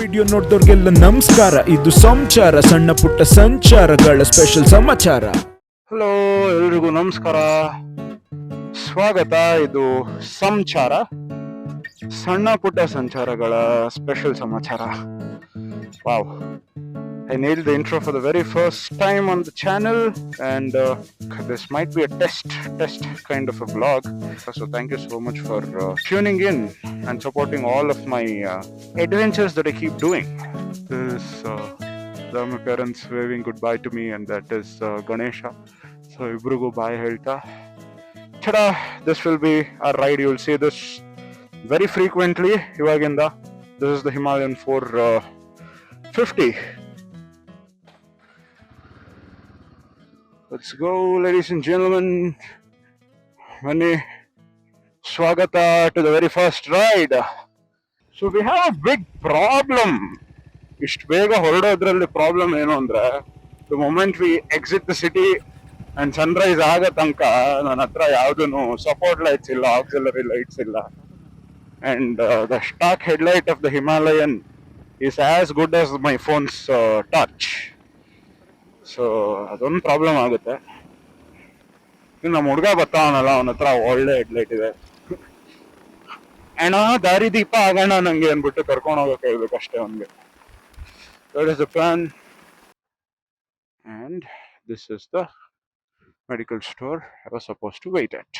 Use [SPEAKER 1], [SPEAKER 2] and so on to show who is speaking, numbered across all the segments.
[SPEAKER 1] Video ನೋಡಿದವ್ರಿಗೆಲ್ಲ ನಮಸ್ಕಾರ. ಇದು ಸಂಚಾರ, ಸಣ್ಣ ಪುಟ್ಟ ಸಂಚಾರಗಳ ಸ್ಪೆಷಲ್ ಸಮಾಚಾರ.
[SPEAKER 2] ಹಲೋ, ಎಲ್ರಿಗೂ ನಮಸ್ಕಾರ, ಸ್ವಾಗತ. ಇದು ಸಂಚಾರ, ಸಣ್ಣ ಪುಟ್ಟ ಸಂಚಾರಗಳ ಸ್ಪೆಷಲ್ ಸಮಾಚಾರ. Wow, I nailed the intro for the very first time on the channel, and this might be a test kind of a vlog. So thank you so much for tuning in and supporting all of my adventures that I keep doing. This there are my parents waving goodbye to me, and that is Ganesha. So ibrugu bye helta. Tada! This will be our ride. You will see this very frequently. Ivaginda, this is the Himalayan 450. Let's go, ladies and gentlemen. Mani swagata to the very first ride. So we have a big problem. ಇಷ್ಟು ಬೇಗ ಹೊರಡೋದ್ರಲ್ಲಿ problem ಏನು ಅಂದ್ರೆ, the moment we exit the city and sunrise ಆಗೋ ತನಕ ನನ್ನ ಹತ್ರ ಯಾವುದೂ support lights ಇಲ್ಲ, ಆಕ್ಸಿಲರಿ ಲೈಟ್ಸ್ ಇಲ್ಲ, and the stock headlight of the Himalayan is as good as my phone's touch. So ಅದೊಂದು ಪ್ರಾಬ್ಲಮ್ ಆಗುತ್ತೆ. ಇನ್ನು ನಮ್ಮ ಹುಡುಗ ಬರ್ತಾವನಲ್ಲ, ಅವನ ಹತ್ರ ಒಳ್ಳೆ ಹೆಡ್ಲೈಟ್ ಇದೆ. ಅಣ್ಣ ದಾರಿ ದೀಪ ಆಗೋಣ ನಂಗೆ ಅಂದ್ಬಿಟ್ಟು ಕರ್ಕೊಂಡು ಹೋಗಕ್ಕೆ ಹೇಳ್ಬೇಕು ಅಷ್ಟೇ ಅವನಿಗೆ. That is the plan. And this is the medical store I was supposed to wait at.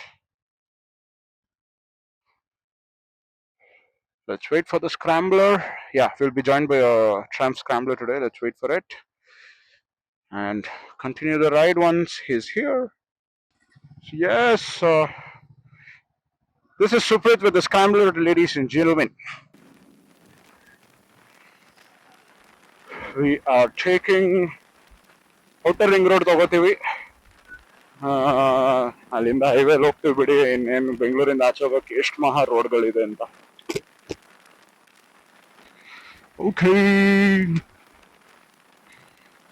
[SPEAKER 2] Let's wait for the scrambler. Yeah, we'll be joined by a tram scrambler today. Let's wait for it and continue the ride once he's here. Yes, this is Suprit with the scrambler, ladies and gentlemen. We are taking outer ring road ತಗೋತೀವಿ. ಅಲ್ಲಿಂದ ಹೈವೇಲಿ ಹೋಗ್ತೀವಿ ಬಿಡಿ. ಇನ್ನೇನು ಬೆಂಗಳೂರಿಂದ ಆಚೆ ಹೋಗೋಕೆ ಎಷ್ಟು ಮಹಾ ರೋಡ್ಗಳಿದೆ ಅಂತ. Okay,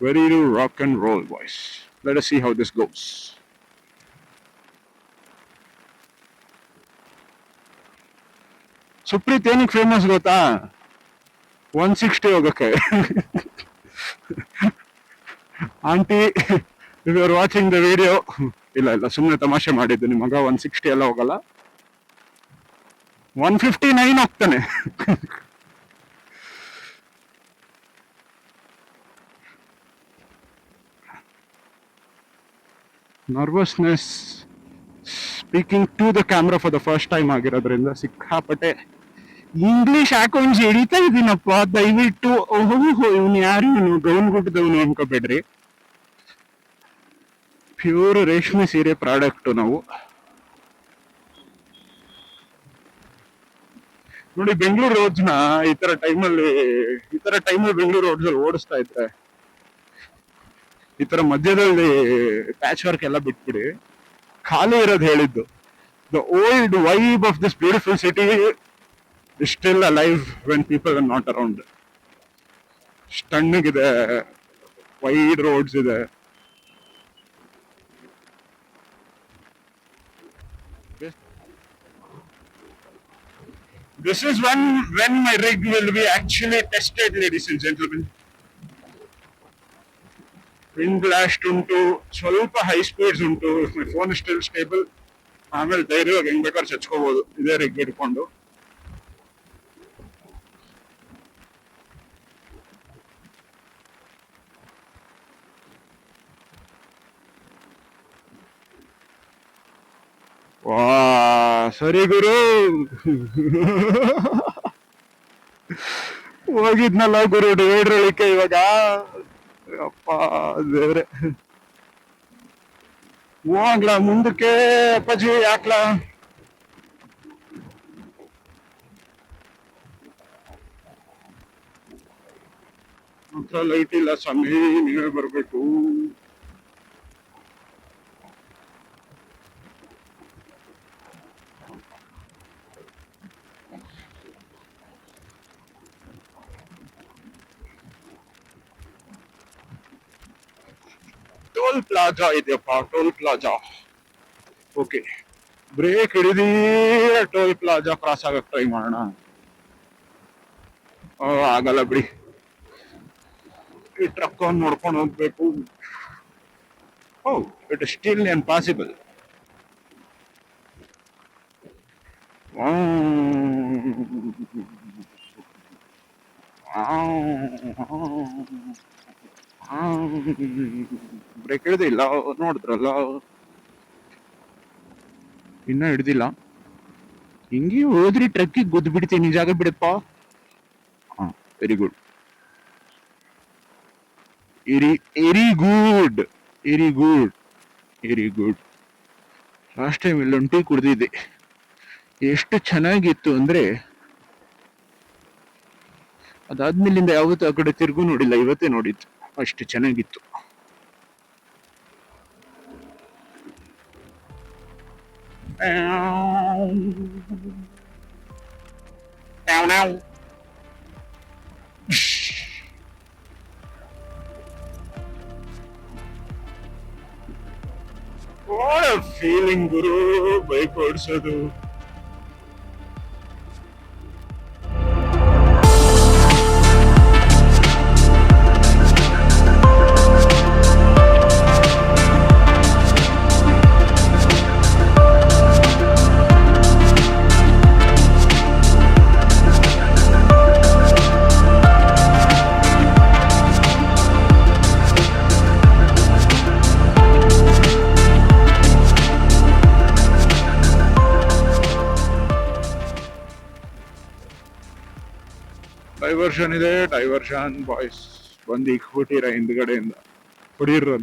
[SPEAKER 2] ready to rock and roll boys. Let us see how this goes. Supreeth ಏನಕ್ಕೆ ಫೇಮಸ್ ಗೊತ್ತಾ? 160 ಹೋಗಕ್ಕೆ. Aunty, if you are watching the video, ಇಲ್ಲ ಸುಮ್ಮನೆ ತಮಾಷೆ ಮಾಡಿದ್ದು. ನಿಮ್ಮ ಮಗ 160 ಎಲ್ಲ ಹೋಗಲ್ಲ, 159 ಹೋಗ್ತಾನೆ. Nervousness speaking to the camera for the first time ಆಗಿರೋದ್ರಿಂದ ಸಿಕ್ಕಾಪಟ್ಟೆ ಇಂಗ್ಲಿಷ್ ಹಾಕೊಂಡು ಹಿಡಿತಾ ಇದೀನಪ್ಪ. ದಯವಿಟ್ಟು ಇವನು ಯಾರು, ಇವನು ಗೌನ್ ಗುಡ್ಡದವನು ಅನ್ಕೋಬೇಡ್ರಿ. ಪ್ಯೂರ್ ರೇಷ್ಮೆ ಸೀರೆ ಪ್ರಾಡಕ್ಟ್ ನಾವು. ನೋಡಿ, ಬೆಂಗಳೂರು ರೋಡ್ಸ್ ನ ಈ ತರ ಟೈಮಲ್ಲಿ ಬೆಂಗಳೂರು ರೋಡ್ಸ್ ಅಲ್ಲಿ ಓಡಿಸ್ತಾ ಇದ್ರೆ, ಈ ತರ ಮಧ್ಯದಲ್ಲಿ ಪ್ಯಾಚ್ ವರ್ಕ್ ಎಲ್ಲ ಬಿಟ್ಬಿಡಿ, ಖಾಲಿ ಇರೋದು ಹೇಳಿದ್ದು. The old vibe of this beautiful city is still alive when people are not around. ತಣ್ಣಗಿದೆ, ವೈಡ್ ರೋಡ್ಸ್ ಇದೆ. This is when my rig will be actually tested, ladies and gentlemen. Wind blast ಉಂಟು, ಸ್ವಲ್ಪ high speeds ಉಂಟು. My phone is still stable. ಆಮೇಲೆ ಧೈರ್ಯವಾಗಿ ಹೆಂಗ್ ಬೇಕಾದ್ರೆ ಚಚ್ಕೋಬಹುದು ಇದೇ ರಿಗ್ ಇಟ್ಕೊಂಡು. ವಾ, ಸರಿ ಗುರು. ಹೋಗಿದ್ನಲ್ಲ ಗುರು ಡಿವೈಡರ್ ಹೇಳಿಕೆ, ಇವಾಗ ಅಪ್ಪ ದೇವ್ರೆ. ಹೋಗ್ಲಾ ಮುಂದಕ್ಕೆ ಅಪ್ಪಾಜಿ? ಯಾಕ್ಲಾ? ಮಾತ್ರ ಲೈಟ್ ಇಲ್ಲ ಸ್ವಾಮಿ, ನೀವೇ ಬರ್ಬೇಕು. ಟೋಲ್ ಪ್ಲಾಜಾ ಇದೆಯಪ್ಪ, ಟೋಲ್ ಪ್ಲಾಜಾ. ಓಕೆ, ಬ್ರೇಕ್ ಹಿಡಿದೀರ ಟೋಲ್ ಪ್ಲಾಜಾ ಕ್ರಾಸ್ ಆಗಕ್ಕೆ ಟ್ರೈ ಮಾಡೋಣ. ಆಗಲ್ಲ ಬಿಡಿ, ಈ ಟ್ರಕ್ ನೋಡ್ಕೊಂಡು ಹೋಗ್ಬೇಕು. Oh, it is still impossible. Brake ಹಿಡ್ದಿಲ್ಲ, ನೋಡಿದ್ರಲ್ಲ, ಇನ್ನ ಹಿಡ್ದಿಲ್ಲ. ಹಿಂಗೆ ಹೋದ್ರಿ ಟ್ರಕ್ಕಿಗೆ ಗುದ್ದು ಬಿಡ್ತೀನಿ, ಜಾಗ ಬಿಡಪ್ಪ. ಹಾ, very good, very very good, very good, very good. Last time ಇಲ್ಲೊಂದು ಟೀ ಕುಡ್ದಿದ್ದೆ, ಎಷ್ಟು ಚೆನ್ನಾಗಿತ್ತು ಅಂದ್ರೆ ಅದಾದ್ಮೇಲಿಂದ ಯಾವತ್ತೂ ಆ ಕಡೆ ತಿರುಗೂ ನೋಡಿಲ್ಲ, ಇವತ್ತೇ ನೋಡಿದ್ದು, ಅಷ್ಟು ಚೆನ್ನಾಗಿತ್ತು. ಫೀಲಿಂಗ್ ಗುರು ಬೈಕ್ ಓಡಿಸೋದು. ಡೈವರ್ಷನ್ ಇದೆ, ಡೈವರ್ಷನ್ ಬಾಯ್ಸ್ ಬಂದು ಇಕ್ಬಿಟ್ಟಿರ ಹಿಂದ್ಗಡೆಯಿಂದ, ಹೊಡೀರ್ರ.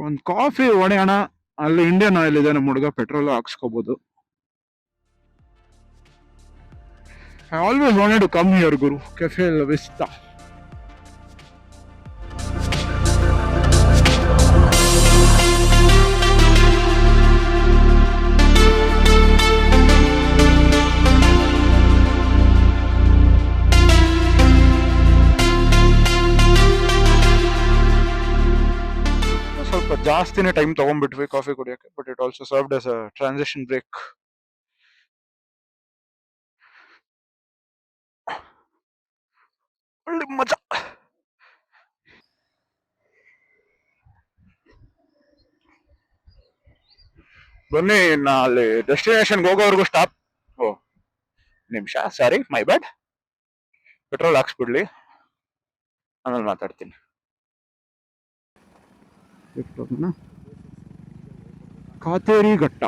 [SPEAKER 2] ಒಂದ್ ಕಾಫಿ ಹೊಡೆಯೋಣ, ಅಲ್ಲಿ ಇಂಡಿಯನ್ ಆಯಿಲ್ ಇದೆ, ನಮ್ಮ ಹುಡುಗ ಪೆಟ್ರೋಲ್ ಹಾಕ್ಸ್ಕೋಬಹುದು. I always wanted to come here ಗುರು, ಕೆಫೆ ವಿಸ್ತಾ. ಸ್ವಲ್ಪ ಜಾಸ್ತಿನೇ ಟೈಮ್ ತಗೊಂಡ್ಬಿಟ್ವಿ ಕಾಫಿ ಕುಡಿಯೋಕೆ, but it also served as a transition break. ಒಳ್ಳೆ ಮಜಾ. ಬನ್ನಿ, ನಾ ಅಲ್ಲಿ ಡೆಸ್ಟಿನೇಷನ್ಗೆ ಹೋಗೋವರೆಗೂ ಸ್ಟಾಪ್. ಓ ನಿಮಿಷ, ಸಾರಿ, ಮೈ ಬ್ಯಾಡ್. ಪೆಟ್ರೋಲ್ ಹಾಕ್ಸ್ಬಿಡ್ಲಿ, ಆಮೇಲೆ ಮಾತಾಡ್ತೀನಿ. ಕಾತೇರಿ ಘಟ್ಟ,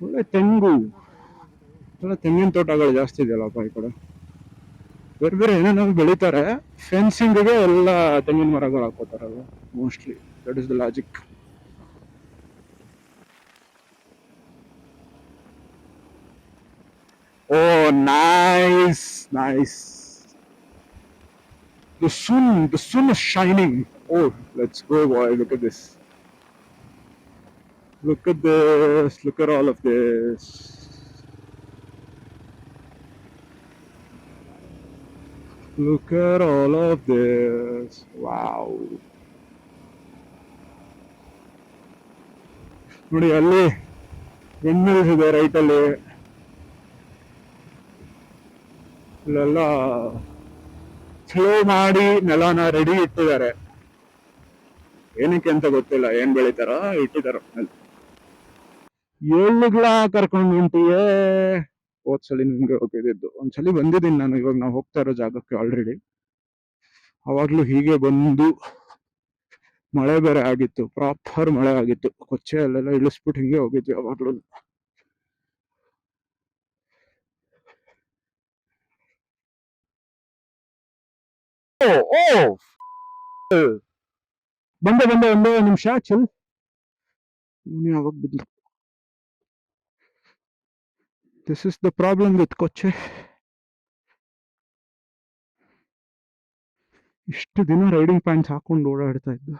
[SPEAKER 2] ಒಳ್ಳೆ ತೆಂಗು, ಒಳ್ಳೆ ತೆಂಗಿನ ತೋಟಗಳು ಜಾಸ್ತಿ ಇದೆಯಲ್ಲಪ್ಪ ಈ ಕಡೆ. ಬೇರೆ ಬೇರೆ ಏನೇನೋ ಬೆಳಿತಾರೆ, ಫೆನ್ಸಿಂಗ್ಗೆ ಎಲ್ಲ ತೆಂಗಿನ ಮರಗಳು ಹಾಕೋತಾರಲ್ಲ mostly, that is the logic. Oh nice, nice. The sun is shining. Oh, let's go, boy. Look at this. Look at this. Look at all of this. Look at all of this. Wow. ನೋಡಿ ಅಲ್ಲಿ ವಿಂಡ್ಮಿಲ್ಸ್ ಇದೆ right ಅಲ್ಲಿ, ಇಲ್ಲೆಲ್ಲ slow ಮಾಡಿ ನೆಲನ ready ಇಟ್ಟಿದ್ದಾರೆ. ಏನಕ್ಕೆ ಅಂತ ಗೊತ್ತಿಲ್ಲ, ಏನ್ ಬೆಳಿತಾರ ಇಟ್ಟಿದಾರ. ಎಲ್ಲಿಗ್ಲಾ ಕರ್ಕೊಂಡು ಹೊಂಟಿಯೇ? ಹೋದ್ಸಲಿ ನಿಮ್ಗೆ ಹೋಗಿದ್ದು, ಒಂದ್ಸಲಿ ಬಂದಿದ್ದೀನಿ ನಾನು. ಇವಾಗ ನಾವು ಹೋಗ್ತಾ ಇರೋ ಜಾಗಕ್ಕೆ ಆಲ್ರೆಡಿ, ಅವಾಗ್ಲೂ ಹೀಗೆ ಬಂದು ಮಳೆ ಬೇರೆ ಆಗಿತ್ತು, ಪ್ರಾಪರ್ ಮಳೆ ಆಗಿತ್ತು. ಕೊಚ್ಚೆ ಅಲ್ಲೆಲ್ಲ ಇಳಿಸ್ಬಿಟ್ಟು ಹಿಂಗೆ ಹೋಗಿದ್ವಿ ಅವಾಗ್ಲೂ. ಬಂದೆ ಒಂದೇ ನಿಮಿಷ ಚಿಲ್. ಯಾವಾಗ ಬಿದ್ದು. This is the problem with ಕೊಚ್ಚೆ. ಇಷ್ಟು ದಿನ ರೈಡಿಂಗ್ ಪ್ಯಾಂಟ್ಸ್ ಹಾಕೊಂಡು ಓಡಾಡ್ತಾ ಇದ್ದ.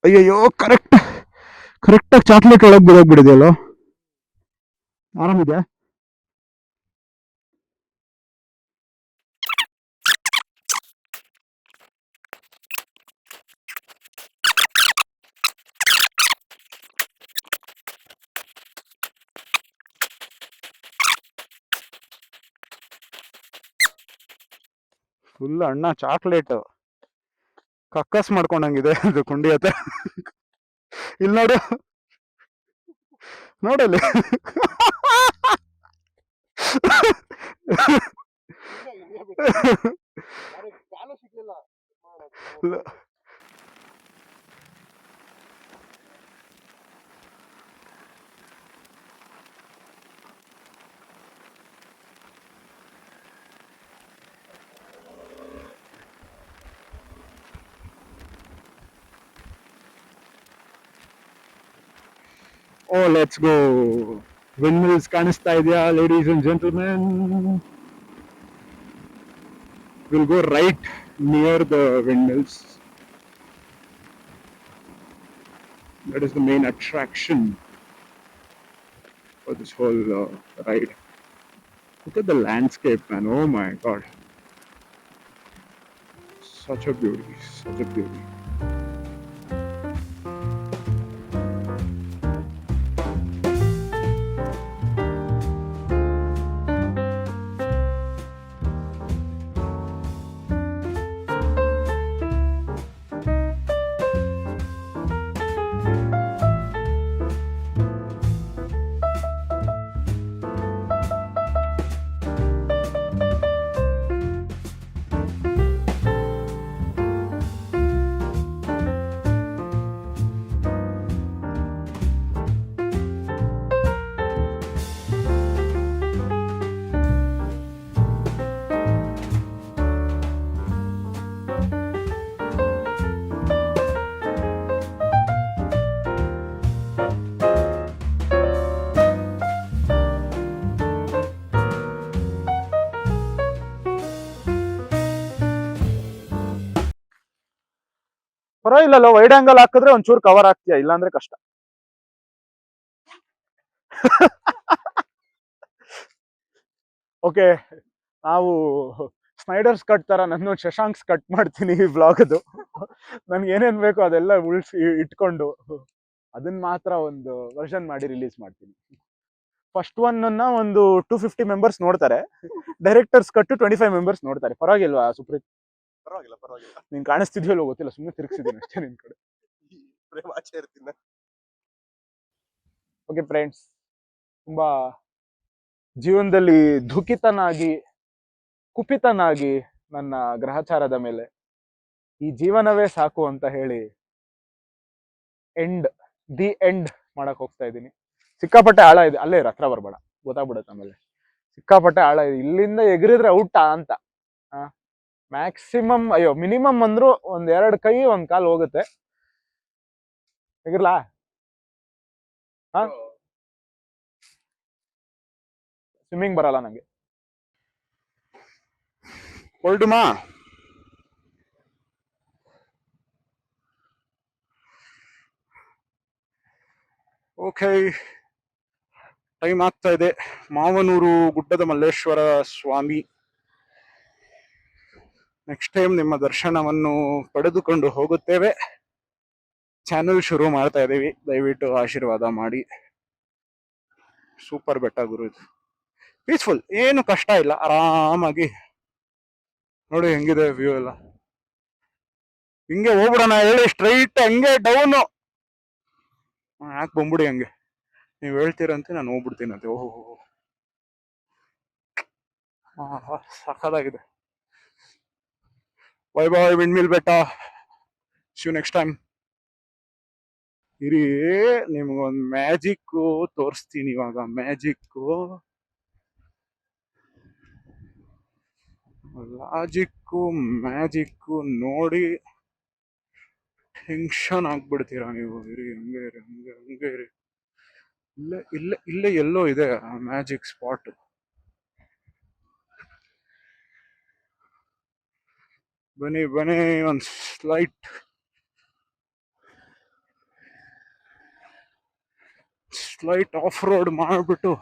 [SPEAKER 2] ಅಯ್ಯಯ್ಯೋ, ಕರೆಕ್ಟಾಗಿ ಚಾಕ್ಲೇಟ್ ಒಳಗೆ ಬಿಡೋಗ್ಬಿಡಿದೆಯಲ್ಲ. ಆರಾಮಿದೆ. ಫುಲ್ ಅಣ್ಣ ಚಾಕ್ಲೇಟ್ ಕಕ್ಕಸ್ ಮಾಡ್ಕೊಂಡಂಗಿದೆ ಅದು ಕುಂಡಿ ಹತ್ರ. ಇಲ್ಲಿ ನೋಡು, ನೋಡಲ್ಲಿ. Oh let's go. Windmills ಕಾಣಿಸ್ತಾ ಇದೆಯಾ ladies and gentlemen? Will go right near the windmills. That is the main attraction for this whole ride. Look at the landscape, man. Oh my god. Such a beauty, such a beauty. ಪರವಾಗಿಲ್ಲ, wide angle ಹಾಕಿದ್ರೆ ಒಂಚೂರು cover ಆಗ್ತೀಯ, ಇಲ್ಲಾಂದ್ರೆ ಕಷ್ಟ. Okay, ನಾವು ಸ್ನೈಡರ್ಸ್ cut ತರ ನನ್ನ ಶಶಾಂಕ್ಸ್ cut ಮಾಡ್ತೀನಿ ಈ ವ್ಲಾಗ್. ಅದು ನನ್ಗೆ ಏನೇನ್ ಬೇಕೋ ಅದೆಲ್ಲ ಉಳಿಸಿ ಇಟ್ಕೊಂಡು ಅದನ್ನ ಮಾತ್ರ ಒಂದು ವರ್ಷನ್ ಮಾಡಿ ರಿಲೀಸ್ ಮಾಡ್ತೀನಿ. ಫಸ್ಟ್ ಒನ್ ಅನ್ನ ಒಂದು 250 ಮೆಂಬರ್ಸ್ ನೋಡ್ತಾರೆ, ಡೈರೆಕ್ಟರ್ಸ್ ಕಟ್ 25 ಮೆಂಬರ್ಸ್ ನೋಡ್ತಾರೆ. ಪರವಾಗಿಲ್ವಾ ಸುಪ್ರೀತ್?
[SPEAKER 3] ಪರವಾಗಿಲ್ಲ ಪರವಾಗಿಲ್ಲ.
[SPEAKER 2] ನೀನ್ ಕಾಣಿಸ್ತಿದ್ಯಲ್ಲೋ ಗೊತ್ತಿಲ್ಲ, ಸುಮ್ಮನೆ ತಿರುಗಿಸಿದ್ದೀನಿ ಅಷ್ಟೇ ನಿನ್ ಕಡೆ.
[SPEAKER 3] ಪ್ರೇಮ ಆಚೆ ಇರ್ತೀನಿ.
[SPEAKER 2] ಓಕೆ ಫ್ರೆಂಡ್ಸ್, ತುಂಬಾ ಜೀವನದಲ್ಲಿ ದುಃಖಿತನಾಗಿ ಕುಪಿತನಾಗಿ ನನ್ನ ಗ್ರಹಚಾರದ ಮೇಲೆ ಈ ಜೀವನವೇ ಸಾಕು ಅಂತ ಹೇಳಿ ದಿ ಎಂಡ್ ಮಾಡಕ್ ಹೋಗ್ತಾ ಇದ್ದೀನಿ. ಸಿಕ್ಕಾಪಟ್ಟೆ ಆಳ ಇದೆ, ಅಲ್ಲೇ ಹತ್ರ ಬರ್ಬೇಡ, ಗೊತ್ತಾಗ್ಬಿಡತ್ತೆ ಆಮೇಲೆ. ಸಿಕ್ಕಾಪಟ್ಟೆ ಆಳ ಇದೆ, ಇಲ್ಲಿಂದ ಎಗರಿದ್ರೆ ಔಟಾ ಅಂತ. ಮ್ಯಾಕ್ಸಿಮಮ್, ಅಯ್ಯೋ ಮಿನಿಮಮ್ ಅಂದ್ರು ಒಂದ್ 2 ಕೈ 1 ಕಾಲ್ ಹೋಗುತ್ತೆ. ಎಗಿರ್ಲಾ? ಸ್ವಿಮ್ಮಿಂಗ್ ಬರಲ್ಲ ನಂಗೆ. ಹೊರಡುಮಾ? ಓಕೆ, ಟೈಮ್ ಆಗ್ತಾ ಇದೆ. ಮಾವನೂರು ಗುಡ್ಡದ ಮಲ್ಲೇಶ್ವರ ಸ್ವಾಮಿ, ನೆಕ್ಸ್ಟ್ ಟೈಮ್ ನಿಮ್ಮ ದರ್ಶನವನ್ನು ಪಡೆದುಕೊಂಡು ಹೋಗುತ್ತೇವೆ. ಚಾನೆಲ್ ಶುರು ಮಾಡ್ತಾ ಇದ್ದೀವಿ, ದಯವಿಟ್ಟು ಆಶೀರ್ವಾದ ಮಾಡಿ. ಸೂಪರ್ ಬೆಟ್ಟ ಗುರು ಇದು, ಪೀಸ್ಫುಲ್, ಏನು ಕಷ್ಟ ಇಲ್ಲ, ಆರಾಮಾಗಿ ನೋಡಿ ಹೆಂಗಿದೆ ವ್ಯೂ ಎಲ್ಲ. ಹಿಂಗೆ ಹೋಗ್ಬಿಡೋಣ ಹೇಳಿ, ಸ್ಟ್ರೈಟ್ ಹಂಗೆ ಡೌನು. ಯಾಕೆ ಬಂದ್ಬಿಡಿ ಹಂಗೆ, ನೀವು ಹೇಳ್ತೀರಂತೆ ನಾನು ಹೋಗ್ಬಿಡ್ತೀನಿ ಅಂತೆ. ಓಹೋ, ಸಾಕಾಗಿದೆ. ಬೈ ಬಾಯ್ ವಿಂಡ್ ಮಿಲ್ ಬೆಟ್ಟ, ಸಿ ಯು ನೆಕ್ಸ್ಟ್ ಟೈಮ್. ಇರಿ, ನಿಮ್ಗೊಂದು ಮ್ಯಾಜಿಕ್ ತೋರಿಸ್ತೀನಿ ಇವಾಗ. ಮ್ಯಾಜಿಕ್ಕು ನೋಡಿ ಟೆನ್ಷನ್ ಆಗ್ಬಿಡ್ತೀರಾ ನೀವು. ಇರಿ, ಹಂಗೆ ಇರಿ, ಹಂಗೆ ಇರಿ. ಇಲ್ಲೇ ಎಲ್ಲೋ ಇದೆ ಮ್ಯಾಜಿಕ್ ಸ್ಪಾಟ್. ಬನ್ನಿ ಒಂದು ಸ್ಲೈಟ್ ಆಫ್ ರೋಡ್ ಮಾಡ್ಬಿಟ್ಟು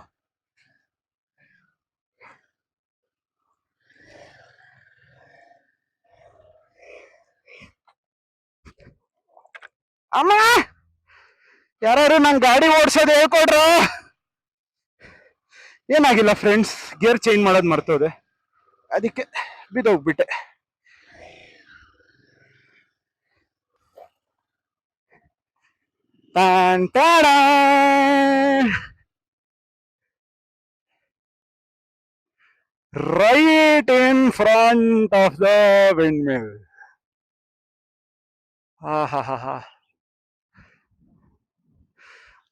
[SPEAKER 2] ಅಮ್ಮ ಯಾರು ನಂಗೆ ಗಾಡಿ ಓಡಿಸೋದು ಹೇಳ್ಕೊಡ್ರ. ಏನಾಗಿಲ್ಲ ಫ್ರೆಂಡ್ಸ್, ಗೇರ್ ಚೇಂಜ್ ಮಾಡೋದು ಮರ್ತೋದೆ, ಅದಕ್ಕೆ ಬಿದ್ದೋಗ್ಬಿಟ್ಟೆ. Tan, ta-da! Right in front of the windmill. ಹಾ ಹಾ ಹಾ ಹಾ.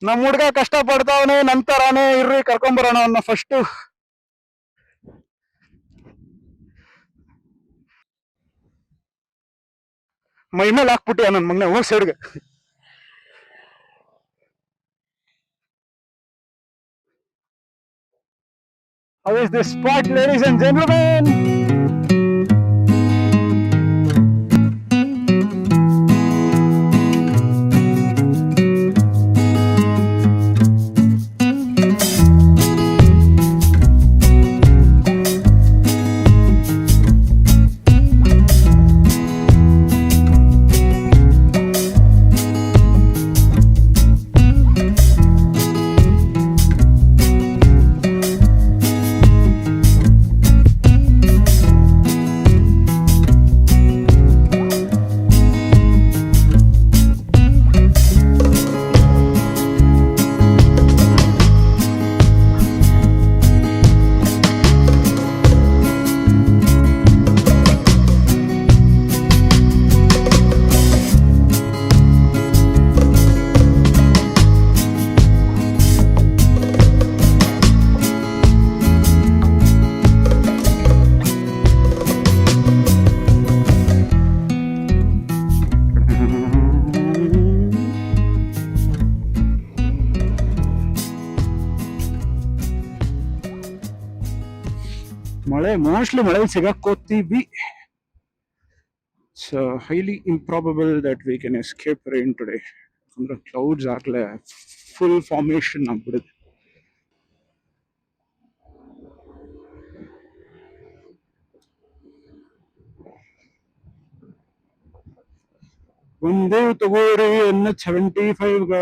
[SPEAKER 2] ನಮ್ ಹುಡ್ಗ ಕಷ್ಟ ಪಡ್ತಾವನೆ, ನಂತರಾನೇ ಇರ್ರಿ ಕರ್ಕೊಂಬರೋಣ ಅವನ್ನ ಫಸ್ಟ್. ಮೈ ಮೇಲೆ ಹಾಕ್ಬಿಟ್ಟಿ ನನ್ನ ಮಗನ ಹೋಗ್ ಸೈಡ್ಗೆ. How is this spot, ladies and gentlemen? ಮಳೆ ಮೋಸ್ಟ್ಲಿ ಮಳೆ ಸಿಗಾಕೋತೀವಿ. It's highly improbable that we can escape rain today. ಅಂದ್ರೆ ಕ್ಲೌಡ್ಸ್ ಆಗ್ಲೇ ಫುಲ್ ಫಾರ್ಮೇಶನ್ ಆಗ್ಬಿಡುತ್ತೆ. ಒಂದೇ ತಗೋರಿ NH75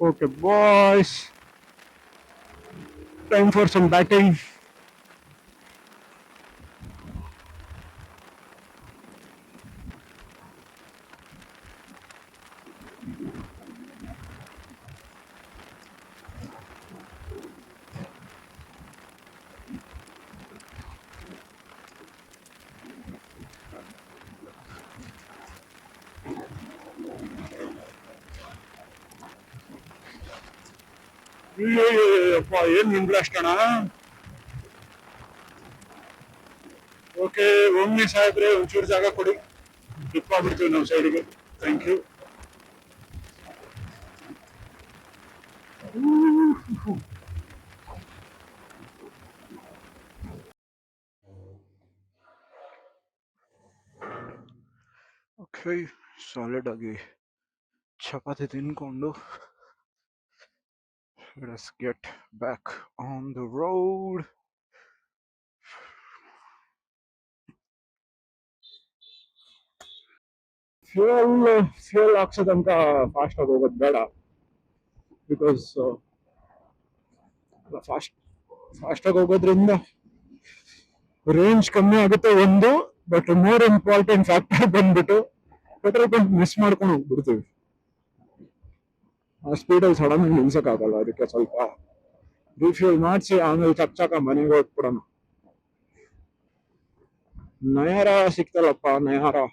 [SPEAKER 2] Okay, boys. Time for some batting. Ayyappa ಏನ್ ನಿಂಬ್ಲಾಸ್ಟ್ ಅಣ್ಣ. ಓಕೆ, ಒಮ್ಮೆ ಸಾಹೇಬ್ರೆ ಒಂಚೂರು ಜಾಗ ಕೊಡಿ, ಡಿಪ್ ಆಗ್ಬಿಡ್ತೀವಿ ನಾವು ಸೈಡ್ಗೆ. Thank you. ಓಕೆ, ಸಾಲಿಡ್ ಆಗಿ ಚಪಾತಿ ತಿನ್ಕೊಂಡು let's get back on the road. Fuel ಹಾಕ್ಸೋದಂತ ಫಾಸ್ಟ್ ಆಗಿ ಹೋಗೋದು ಬೇಡ, ಬಿಕಾಸ್ ಫಾಸ್ಟ್ ಆಗಿ ಹೋಗೋದ್ರಿಂದ ರೇಂಜ್ ಕಮ್ಮಿ ಆಗುತ್ತೆ ಒಂದು. ಬಟ್ ಮೋರ್ ಇಂಪಾರ್ಟೆಂಟ್ ಫ್ಯಾಕ್ಟರ್ ಬಂದ್ಬಿಟ್ಟು ಪೆಟ್ರೋಲ್ ಬಂಕ್ ಮಿಸ್ ಮಾಡ್ಕೊಂಡು ಹೋಗ್ಬಿಡ್ತೀವಿ. ಆ ಸ್ಪೀಡಲ್ಲಿ ಸಡನ್ ಆಗಿ ನಿಲ್ಸಕ್ಕಾಗಲ್ಲ. ಅದಕ್ಕೆ ಸ್ವಲ್ಪ ರಿಫ್ಯೂಲ್ ಮಾಡಿಸಿ ಆಮೇಲೆ ಚಕ್ಕ ಮನೆಗೆ ಹೋಗ್ಬಿಡೋಣ. ನಯಾರ ಸಿಕ್ತಲ್ಲಪ್ಪ, ನಯಾಗ್ರಾ.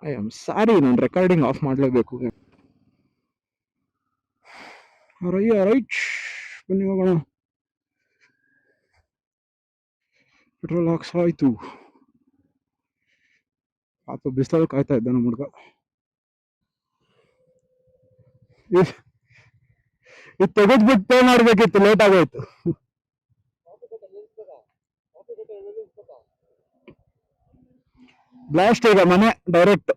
[SPEAKER 2] ಐ ಆಮ್ ಸಾರಿ, ನಾನು ರೆಕಾರ್ಡಿಂಗ್ ಆಫ್ ಮಾಡಲೇಬೇಕು. ರೈಟ್, ಬನ್ನಿ ಹೋಗೋಣ. ಪೆಟ್ರೋಲ್ ಹಾಕ್ಸ್ ಆಯ್ತು. ಪಾಪ ಬಿಸಿಲಲ್ಲಿ ಕಾಯ್ತಾ ಇದ್ದ ನಮ್ಮ ಹುಡುಗ. ಇದು ತೆಗೆದ್ಬಿಟ್ಟು ಪೇ ಮಾಡ್ಬೇಕಿತ್ತು, ಲೇಟ್ ಆಗೋಯ್ತು. ಬ್ಲಾಸ್ಟ್ ಈಗ ಮನೆ ಡೈರೆಕ್ಟ್.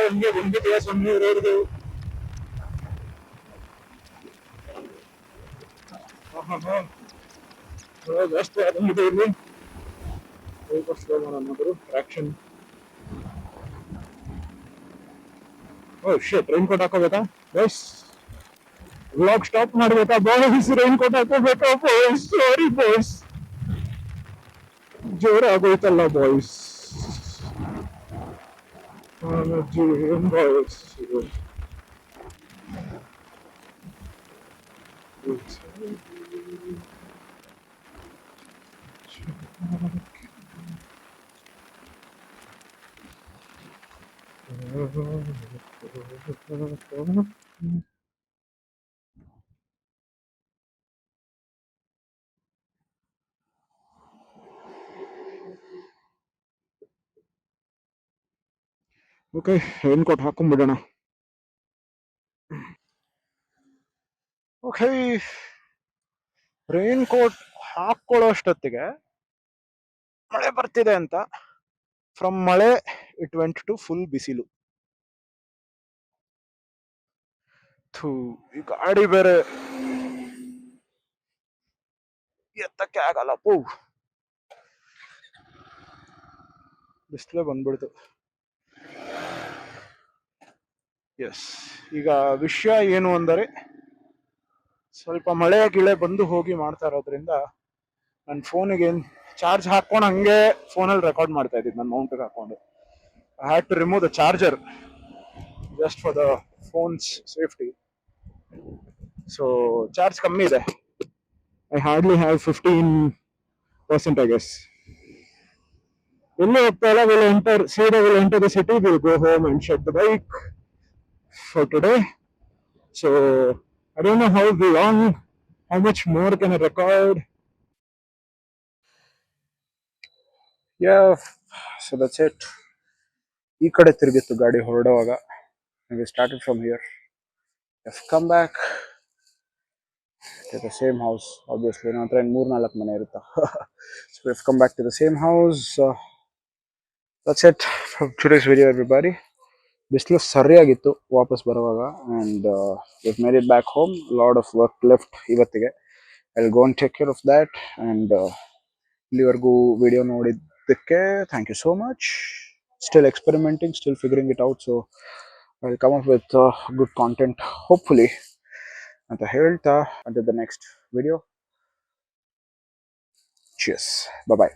[SPEAKER 2] ಹಂಗೆ ಬಂದ್ಬಿಟ್ಟಿದೆ ಸುಮ್ಮನೆ ಇರೋದು. ಜಾಸ್ತಿ ಬಂದಿದೆ ಇಲ್ಲಿ. ಸ್ವಲ್ಪ ಸ್ಲೋ ಮಾಡೋದು traction. Oh shit, rain coat ಹಾಕೋಬೇಕಾ ಬಾಯ್ಸ್? ವ್ಲಾಗ್ ಸ್ಟಾಪ್ ಮಾಡ್ಬೇಕಾ ಬಾಯ್ಸ್? ರೈನ್ ಕೋಟ್ ಹಾಕೋಬೇಕಾ ಬಾಯ್ಸ್? ಸಾರಿ ಬಾಯ್ಸ್, ಜೋರ ಆಗೋಯ್ತಲ್ಲ boys. Boys okay, rain coat ಹಾಕೊಂಡ್ಬಿಡೋಣ. ಓಕೆ, ರೈನ್ ಕೋಟ್ ಹಾಕೊಳ್ಳೋಷ್ಟೊತ್ತಿಗೆ ಮಳೆ ಬರ್ತಿದೆ ಅಂತ, ಫ್ರಮ್ ಮಳೆ ಇಟ್ ವೆಂಟ್ ಟು ಫುಲ್ ಬಿಸಿಲು. ಥೂ, ಈ ಗಾಡಿ ಬೇರೆ ಎತ್ತಕ್ಕೆ ಆಗಲ್ಲ. ಪೂ, ಬಿಸಿಲೇ ಬಂದ್ಬಿಡ್ತು. ಎಸ್, ಈಗ ವಿಷಯ ಏನು ಅಂದರೆ, ಸ್ವಲ್ಪ ಮಳೆ ಗಿಳೆ ಬಂದು ಹೋಗಿ ಮಾಡ್ತಾ ಇರೋದ್ರಿಂದ ನನ್ನ ಫೋನಿಗೆ ಚಾರ್ಜ್ ಹಾಕೊಂಡು ಹಂಗೆ ಫೋನಲ್ಲಿ ರೆಕಾರ್ಡ್ ಮಾಡ್ತಾ ಇದ್ದಿದ್ದು ನನ್ನ ಮೌಂಟ್ಗೆ ಹಾಕೊಂಡು. I had to remove the charger just for the phone's safety. So charge ಕಮ್ಮಿ ಇದೆ. I hardly have 15% I guess. ಎಲ್ಲೂ ಹೋಗ್ತಾ ಇಲ್ಲ. ವಿಲ್ ಎಂಟರ್ ಸೀದಾ will enter the city, will go home and shut the bike for today. So I don't know how long, how much more can I record. Yeah, so that's it. ಈ ಕಡೆ ತಿರುಗಿತ್ತು ಗಾಡಿ ಹೊರಡುವಾಗ. We started from here. I've come back to the same house. Obviously ನನ್ನ ಹತ್ರ 3-4 ಮನೆ ಇರುತ್ತಾ. So we've come back to the same house. That's it from today's video, everybody. ಬಿಸಿಲು ಸರಿಯಾಗಿತ್ತು ವಾಪಸ್ ಬರುವಾಗ, and we've made it back home. Lot of work left ಇವತ್ತಿಗೆ. I'll go and take care of that. And ಇಲ್ಲಿವರೆಗೂ video ನೋಡಿದ್ದಕ್ಕೆ thank you so much. Still experimenting, still figuring it out. So I'll come up with good content, hopefully. ಅಂತ ಹೇಳ್ತಾ, until the next video. Cheers. Bye bye.